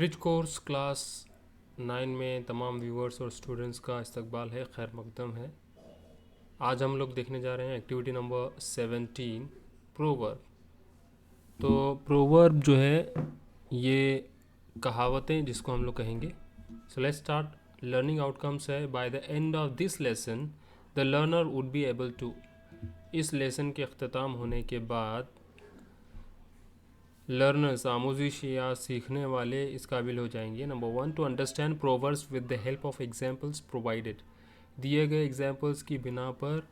Bridge course class 9 में तमाम viewers और स्टूडेंट्स का इस्तकबाल है, खैर मकदम है। आज हम लोग देखने जा रहे हैं एक्टिविटी नंबर 17 प्रोवर्ब। तो प्रोवर्ब जो है ये कहावतें जिसको हम लोग कहेंगे। So let's start. Learning outcomes है by the end of this lesson the learner would be able to. इस लेसन के अख्ताम होने के बाद लर्नर्स आमोजिश या सीखने वाले इस काबिल हो जाएंगे। Number 1, to understand proverbs with the help of examples provided. दिए गए एग्जाम्पल्स की बिना पर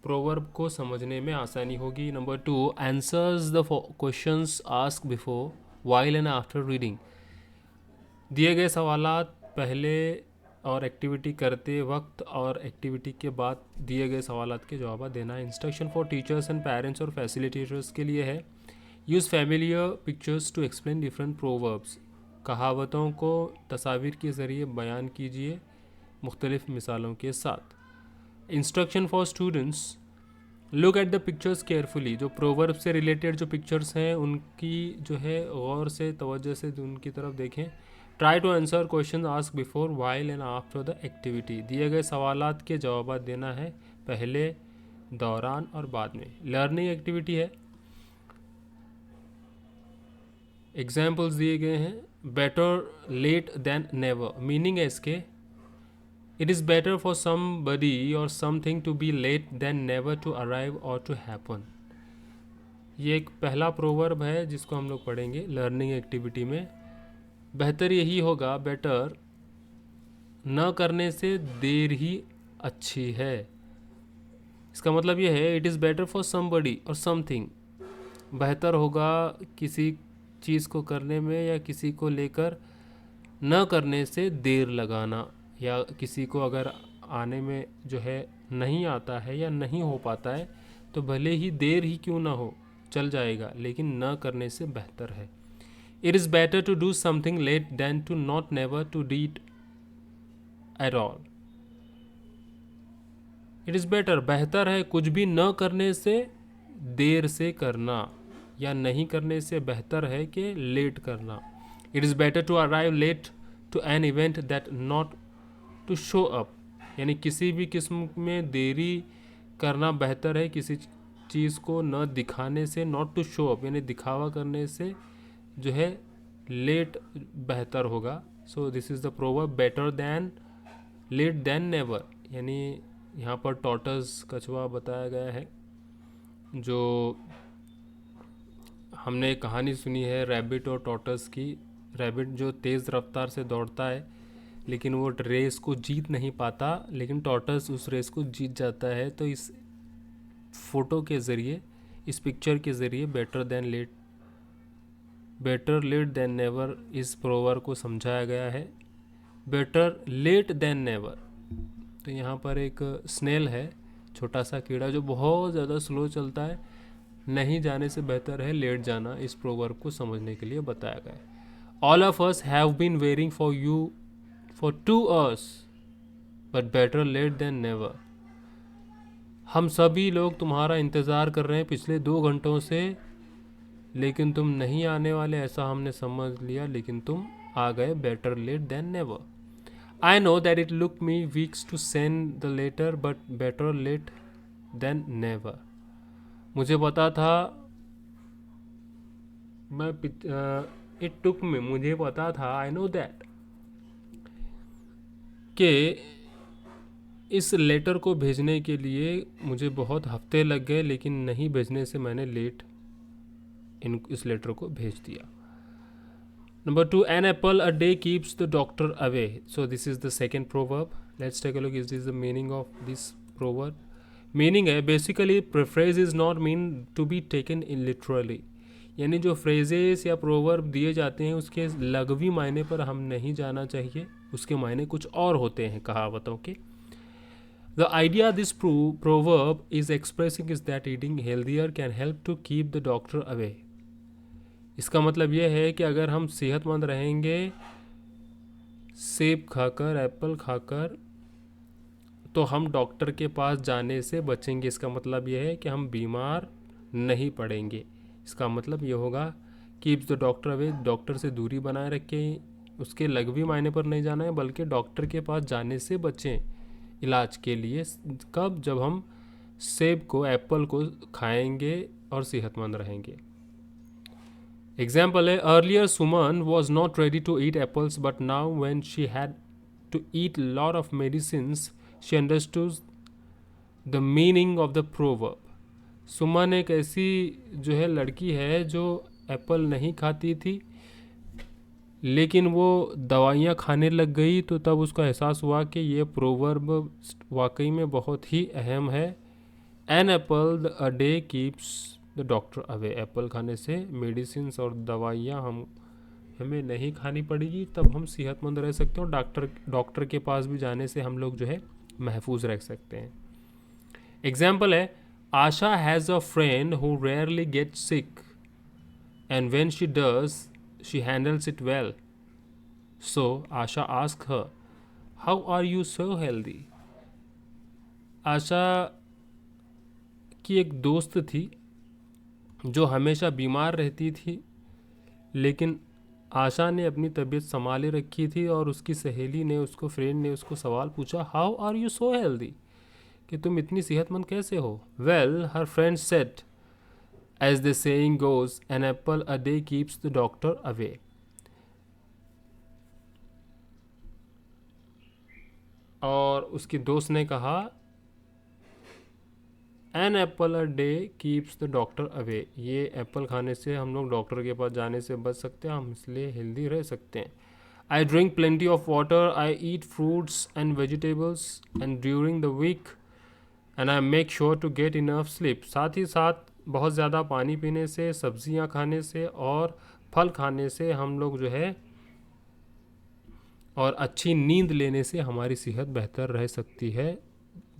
प्रोवर्ब को समझने में आसानी होगी। Number 2, answers the questions ask before while and after reading. दिए गए सवालात पहले और एक्टिविटी करते वक्त और एक्टिविटी के बाद दिए गए सवालात के जवाब देना। Instruction for teachers and parents और फैसिलिटेटर्स के लिए है। Use familiar pictures to explain different proverbs. कहावतों को तस्वीर के ज़रिए बयान कीजिए मुख्तलिफ मिसालों के साथ। Instruction for students, look at the pictures carefully. जो प्रोवर्ब से रिलेटेड जो पिक्चर्स हैं उनकी जो है गौर से तवज्जो से उनकी तरफ देखें। Try to answer question ask before while and after the activity. दिए गए सवालात के जवाब देना है पहले, दौरान और बाद में। लर्निंग एक्टिविटी है। एग्जाम्पल्स दिए गए हैं। Better late than never, meaning है इसके it is better for somebody or something to be late than never to arrive or to happen. ये एक पहला प्रोवर्ब है जिसको हम लोग पढ़ेंगे लर्निंग एक्टिविटी में। बेहतर यही होगा, बेटर न करने से देर ही अच्छी है। इसका मतलब ये है it is better for somebody or something. बेहतर होगा किसी चीज़ को करने में या किसी को लेकर न करने से देर लगाना, या किसी को अगर आने में जो है नहीं आता है या नहीं हो पाता है तो भले ही देर ही क्यों ना हो चल जाएगा, लेकिन न करने से बेहतर है। It is better to do something late than to not never to deed at all. It is better, बेहतर है कुछ भी न करने से देर से करना, या नहीं करने से बेहतर है कि लेट करना। It is better to arrive late to an event that not to show up, यानी किसी भी किस्म में देरी करना बेहतर है किसी चीज़ को न दिखाने से। नॉट टू शो अप यानी दिखावा करने से जो है लेट बेहतर होगा। So this is the proverb, better than late than never. यानी यहाँ पर टॉर्टस कछुआ बताया गया है। जो हमने एक कहानी सुनी है रैबिट और टॉर्टस की। रैबिट जो तेज़ रफ्तार से दौड़ता है लेकिन वो रेस को जीत नहीं पाता, लेकिन टॉर्टस उस रेस को जीत जाता है। तो इस फोटो के ज़रिए, इस पिक्चर के ज़रिए बेटर लेट देन नेवर इस प्रोवर्ब को समझाया गया है। Better late than never. तो यहाँ पर एक स्नेल है, छोटा सा कीड़ा जो बहुत ज़्यादा स्लो चलता है। नहीं जाने से बेहतर है लेट जाना, इस प्रोवर्ब को समझने के लिए बताया गया है। All of us have been waiting for you for 2 hours, but better late than never। हम सभी लोग तुम्हारा इंतज़ार कर रहे हैं पिछले 2 घंटों से, लेकिन तुम नहीं आने वाले ऐसा हमने समझ लिया, लेकिन तुम आ गए। Better late than never. I know that it look me weeks to send the letter, but better late than never. मुझे पता था, इट टुक मी, मुझे पता था, आई नो दैट कि इस लेटर को भेजने के लिए मुझे बहुत हफ्ते लग गए, लेकिन नहीं भेजने से मैंने लेट इस लेटर को भेज दिया। Number 2, an apple a day keeps the doctor away. So this is the second proverb. Let's take a look, is this the meaning of this proverb. Meaning है basically phrase is not mean to be taken in literally, यानी जो phrases या proverb दिए जाते हैं उसके लघवी मायने पर हम नहीं जाना चाहिए, उसके मायने कुछ और होते हैं कहावतों के। The idea this proverb is expressing is that eating healthier can help to keep the doctor away. इसका मतलब यह है कि अगर हम सेहतमंद रहेंगे सेब खाकर, एप्पल खाकर, तो हम डॉक्टर के पास जाने से बचेंगे। इसका मतलब यह है कि हम बीमार नहीं पड़ेंगे। इसका मतलब ये होगा keeps the doctor away, doctor से दूरी बनाए रखें, उसके लघवी मायने पर नहीं जाना है, बल्कि डॉक्टर के पास जाने से बचें इलाज के लिए। कब? जब हम सेब को, एप्पल को खाएंगे और सेहतमंद रहेंगे। एग्जाम्पल है, earlier Suman was not ready to eat apples but now when she had to eat lot of medicines she understood the meaning of the proverb. Suman एक ऐसी जो है लड़की है जो एप्पल नहीं खाती थी, लेकिन वो दवाइयाँ खाने लग गई, तो तब उसको एहसास हुआ कि ये प्रोवर्ब वाकई में बहुत ही अहम है। An apple a day keeps the doctor away. Apple खाने से मेडिसिन और दवाइयाँ हमें नहीं खानी पड़ेगी, तब हम सेहतमंद रह सकते हैं और डॉक्टर के पास भी जाने से हम लोग जो है महफूज रह सकते हैं। एग्जाम्पल है, Asha has a friend who rarely get sick and when she does she handles it well. So Asha ask her, how are you so healthy. Asha की एक दोस्त थी जो हमेशा बीमार रहती थी, लेकिन आशा ने अपनी तबीयत संभाले रखी थी और उसकी सहेली ने, उसको फ्रेंड ने उसको सवाल पूछा, how are you so healthy, कि तुम इतनी सेहतमंद कैसे हो। Well her friend said, as the saying goes, an apple a day keeps the doctor away. और उसकी दोस्त ने कहा, an apple a day keeps the doctor away. ये एप्पल खाने से हम लोग डॉक्टर के पास जाने से बच सकते हैं, हम इसलिए हेल्दी रह सकते हैं। I drink plenty of water, I eat fruits and vegetables and during the weekend I make sure to get enough sleep. साथ ही साथ बहुत ज़्यादा पानी पीने से, सब्जियां खाने से और फल खाने से हम लोग जो है, और अच्छी नींद लेने से हमारी सेहत बेहतर रह सकती है,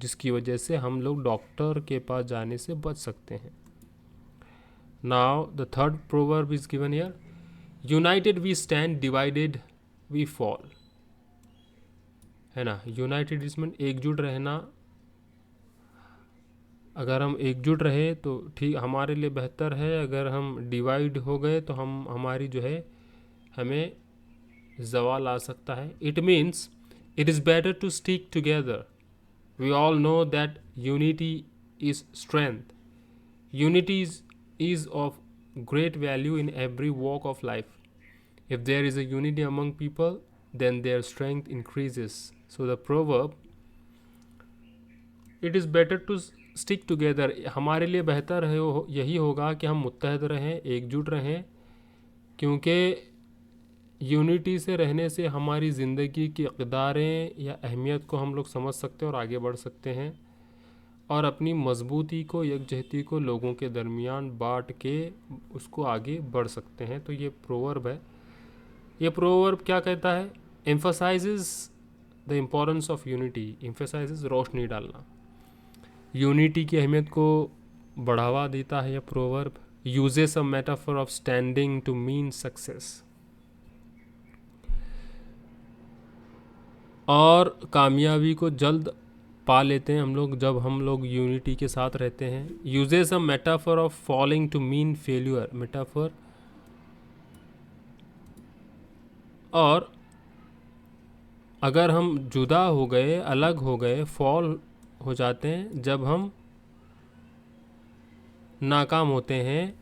जिसकी वजह से हम लोग डॉक्टर के पास जाने से बच सकते हैं। Now the third proverb is given here, united we stand, divided we fall. है ना, यूनाइटेड इसमें एकजुट रहना। अगर हम एकजुट रहे तो ठीक हमारे लिए बेहतर है, अगर हम डिवाइड हो गए तो हमारी जो है हमें जवाल आ सकता है। It means it is better to stick together. We all know that unity is strength. Unity is of great value in every walk of life. If there is a unity among people, then their strength increases. So the proverb, it is better to stick together, हमारे लिए बेहतर है यही होगा कि हम मुत्तहद रहें, एकजुट रहें, क्योंकि यूनिटी से रहने से हमारी ज़िंदगी की इक़दारें या अहमियत को हम लोग समझ सकते हैं और आगे बढ़ सकते हैं, और अपनी मजबूती को, यकजहती को लोगों के दरमियान बांट के उसको आगे बढ़ सकते हैं। तो ये प्रोवर्ब है। ये प्रोवर्ब क्या कहता है? Emphasises the importance of unity. Emphasises रोशनी डालना, यूनिटी की अहमियत को बढ़ावा देता है यह proverb. Uses a metaphor of standing to mean success, और कामयाबी को जल्द पा लेते हैं जब हम लोग यूनिटी के साथ रहते हैं। Uses a metaphor of falling to mean failure. Metaphor, और अगर हम जुदा हो गए, अलग हो गए, फॉल हो जाते हैं जब हम नाकाम होते हैं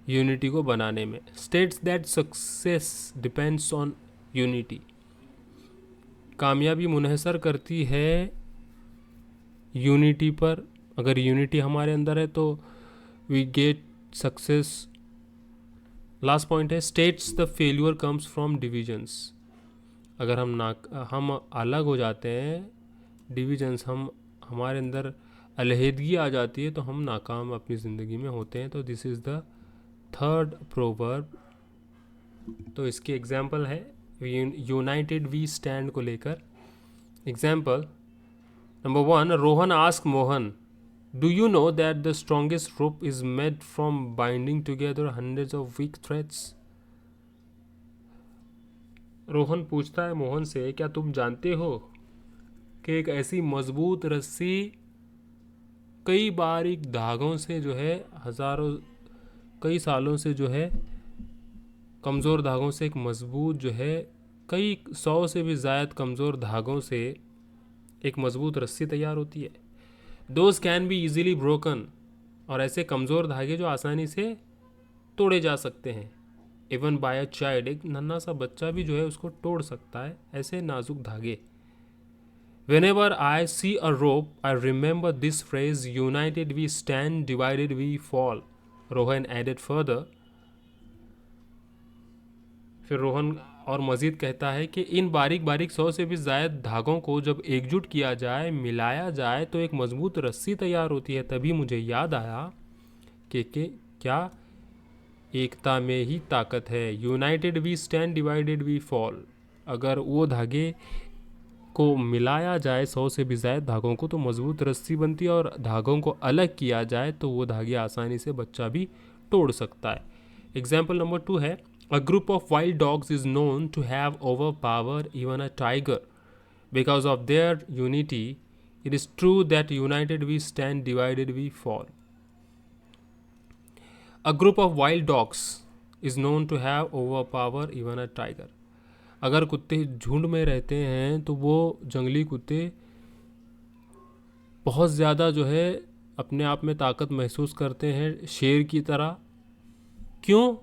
यूनिटी को बनाने में। States that success depends on unity. कामयाबी मुनहसर करती है यूनिटी पर। अगर यूनिटी हमारे अंदर है तो we get success. Last point है, states the failure comes from divisions. अगर हम अलग हो जाते हैं, डिविजन्स, हमारे अंदर अलहदगी आ जाती है, तो हम नाकाम अपनी ज़िंदगी में होते हैं। तो this is the third proverb. तो इसके एग्जाम्पल है यूनाइटेड वी स्टैंड को लेकर। Example number 1, Rohan ask Mohan, do you know that the strongest rope is made from binding together hundreds of weak threads. Rohan पूछता है मोहन से, क्या तुम जानते हो कि एक ऐसी मजबूत रस्सी कई बारीक धागों से जो है, कई सालों से जो है, कमज़ोर धागों से एक मजबूत जो है कई 100 से भी ज़्यादा कमज़ोर धागों से एक मजबूत रस्सी तैयार होती है। Those can be easily broken, और ऐसे कमज़ोर धागे जो आसानी से तोड़े जा सकते हैं। इवन बाय अ चाइल्ड, एक नन्हा सा बच्चा भी जो है उसको तोड़ सकता है ऐसे नाजुक धागे। Whenever I see a rope, I remember this phrase, united we stand, divided we fall. Rohan added further. फिर रोहन और मज़ीद कहता है कि इन बारीक बारीक 100 से भी ज़्यादा धागों को जब एकजुट किया जाए, मिलाया जाए तो एक मजबूत रस्सी तैयार होती है। तभी मुझे याद आया कि क्या एकता में ही ताकत है। United we stand, divided we fall. अगर वो धागे को मिलाया जाए 100 से भी ज़्यादा धागों को तो मजबूत रस्सी बनती है, और धागों को अलग किया जाए तो वो धागे आसानी से बच्चा भी तोड़ सकता है। एग्जाम्पल नंबर 2 है, a group of wild dogs is known to have overpower even a tiger because of their unity. It is true that united we stand, divided we fall. A group of wild dogs is known to have overpower even a tiger. अगर कुत्ते झुंड में रहते हैं तो वो जंगली कुत्ते बहुत ज़्यादा जो है अपने आप में ताकत महसूस करते हैं शेर की तरह। क्यों?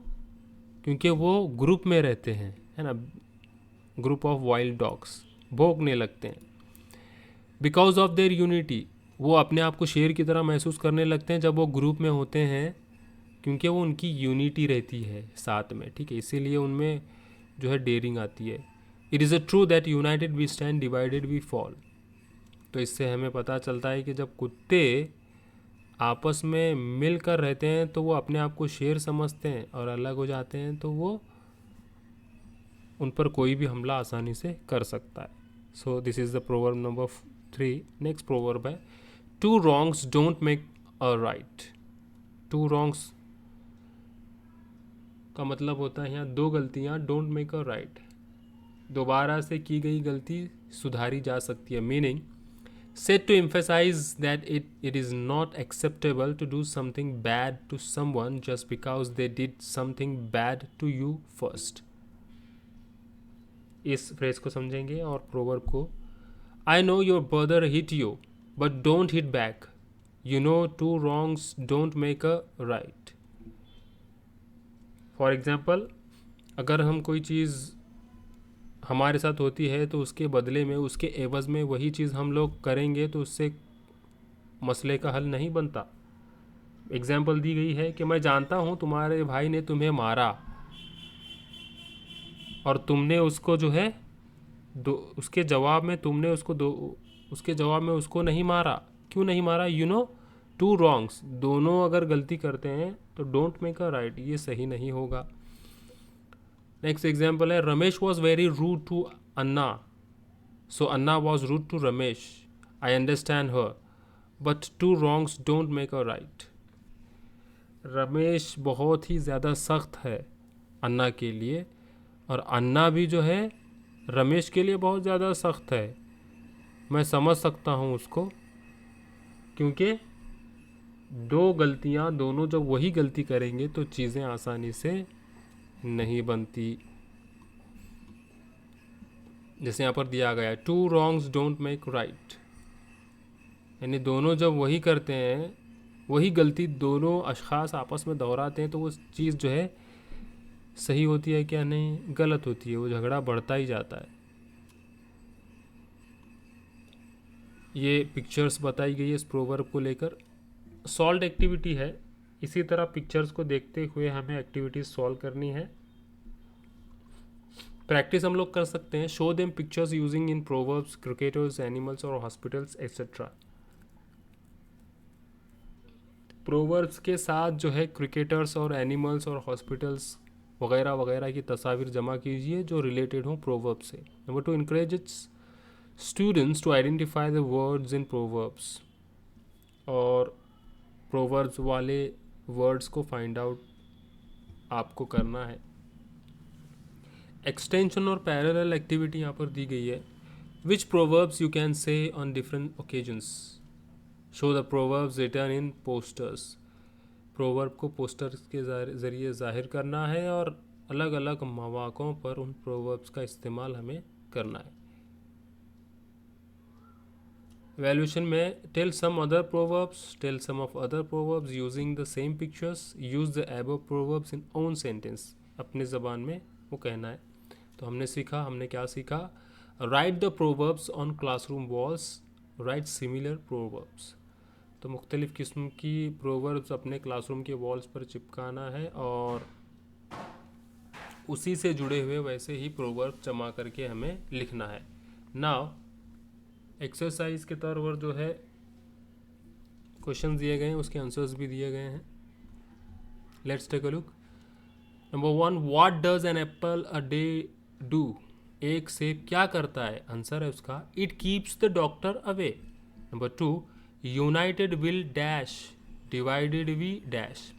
क्योंकि वो ग्रुप में रहते हैं, है ना। ग्रुप ऑफ वाइल्ड डॉग्स भौंकने लगते हैं। बिकॉज ऑफ देयर यूनिटी, वो अपने आप को शेर की तरह महसूस करने लगते हैं जब वो ग्रुप में होते हैं, क्योंकि वो उनकी यूनिटी रहती है साथ में, ठीक है। इसीलिए उनमें जो है डेयरिंग आती है। It is a true that united we stand, divided we fall. तो इससे हमें पता चलता है कि जब कुत्ते आपस में मिलकर रहते हैं तो वो अपने आप को शेर समझते हैं, और अलग हो जाते हैं तो वो उन पर कोई भी हमला आसानी से कर सकता है। So this is the proverb number 3। Next proverb है, two wrongs don't make a right. Two wrongs का मतलब होता है यहाँ दो गलतियाँ, डोंट मेक अ राइट, दोबारा से की गई गलती सुधारी जा सकती है। Meaning, said to emphasize that it is not acceptable to do something bad to someone just because they did something bad to you first. इस फ्रेज को समझेंगे और प्रोवर्ब को, I know your brother hit you, but don't hit back. You know two wrongs don't make a right. For example, अगर हम कोई चीज़ हमारे साथ होती है तो उसके बदले में, उसके एवज़ में वही चीज़ हम लोग करेंगे तो उससे मसले का हल नहीं बनता। एग्जाम्पल दी गई है कि मैं जानता हूँ तुम्हारे भाई ने तुम्हें मारा, और तुमने उसको जो है उसके जवाब में तुमने उसके जवाब में उसको नहीं मारा। क्यों नहीं मारा? यू नो टू रॉन्ग्स, दोनों अगर गलती करते हैं तो डोंट मेक अ राइट, ये सही नहीं होगा। नेक्स्ट एग्जाम्पल है, Ramesh was very rude to Anna, so Anna was rude to Ramesh. I understand her, but two wrongs don't make a right. Ramesh बहुत ही ज़्यादा सख्त है अन्ना के लिए, और अन्ना भी जो है रमेश के लिए बहुत ज़्यादा सख्त है। मैं समझ सकता हूँ उसको, क्योंकि दो गलतियाँ, दोनों जब वही गलती करेंगे तो चीज़ें आसानी से नहीं बनती। जैसे यहाँ पर दिया गया है, two wrongs don't make right, यानी दोनों जब वही करते हैं, वही गलती दोनों अशख़ास आपस में दोहराते हैं तो वो चीज़ जो है सही होती है क्या? नहीं, गलत होती है, वो झगड़ा बढ़ता ही जाता है। ये पिक्चर्स बताई गई है इस प्रोवर्ब को लेकर। सॉल्व एक्टिविटी है, इसी तरह पिक्चर्स को देखते हुए हमें एक्टिविटीज सॉल्व करनी है। प्रैक्टिस हम लोग कर सकते हैं, show them pictures using in proverbs, cricketers, animals और हॉस्पिटल्स एक्सेट्रा। प्रोवर्ब्स के साथ जो है क्रिकेटर्स और एनिमल्स और हॉस्पिटल्स वगैरह वगैरह की तस्वीर जमा कीजिए जो रिलेटेड हो प्रोवर्ब से। Number 2, encourages students to identify the words in proverbs, और प्रोवर्ब्स वाले वर्ड्स को फाइंड आउट आपको करना है। एक्सटेंशन और पैरेलल एक्टिविटी यहाँ पर दी गई है। Which proverbs you can say on different occasions, show the proverbs written in posters. Proverb को पोस्टर्स के ज़रिए ज़ाहिर करना है और अलग अलग मौक़ों पर उन प्रोवर्ब्स का इस्तेमाल हमें करना है। वैल्यूशन में tell some other proverbs, tell some of other proverbs using the same pictures, use the above proverbs in own sentence, अपने ज़बान में वो कहना है। तो हमने क्या सीखा? Right the proverbs on classroom walls, right similar proverbs. तो मुख्तलिफ़ किस्म की प्रोवर्ब्स अपने क्लासरूम के वॉल्स पर चिपकाना है और उसी से जुड़े हुए वैसे ही प्रोवर्ब जमा करके हमें लिखना है। नाउ एक्सरसाइज के तौर पर जो है क्वेश्चन दिए गए हैं, उसके आंसर्स भी दिए गए हैं। Let's take a look. Number 1, what does an apple a day do? एक सेब क्या करता है? आंसर है उसका it keeps the doctor away. Number 2, united will dash, divided we dash.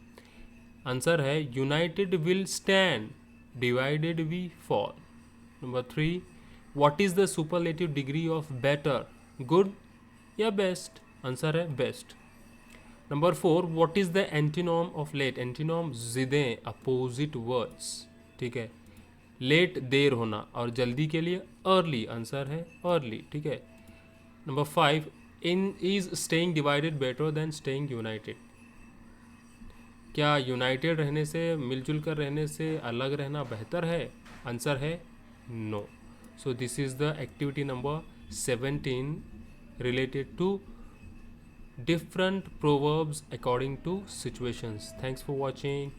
Answer है united will stand, divided we fall. Number 3, what is the superlative degree of better, good या best? Answer है best. Number 4, what is the antonym of late? एंटीनोम जिदें, opposite words. ठीक है, late देर होना और जल्दी के लिए अर्ली, आंसर है अर्ली। ठीक है। Number 5, in is staying divided better than staying United? क्या यूनाइटेड रहने से, मिलजुल कर रहने से अलग रहना बेहतर है? आंसर है no. So this is the activity number 17 related to different proverbs according to situations. Thanks for watching.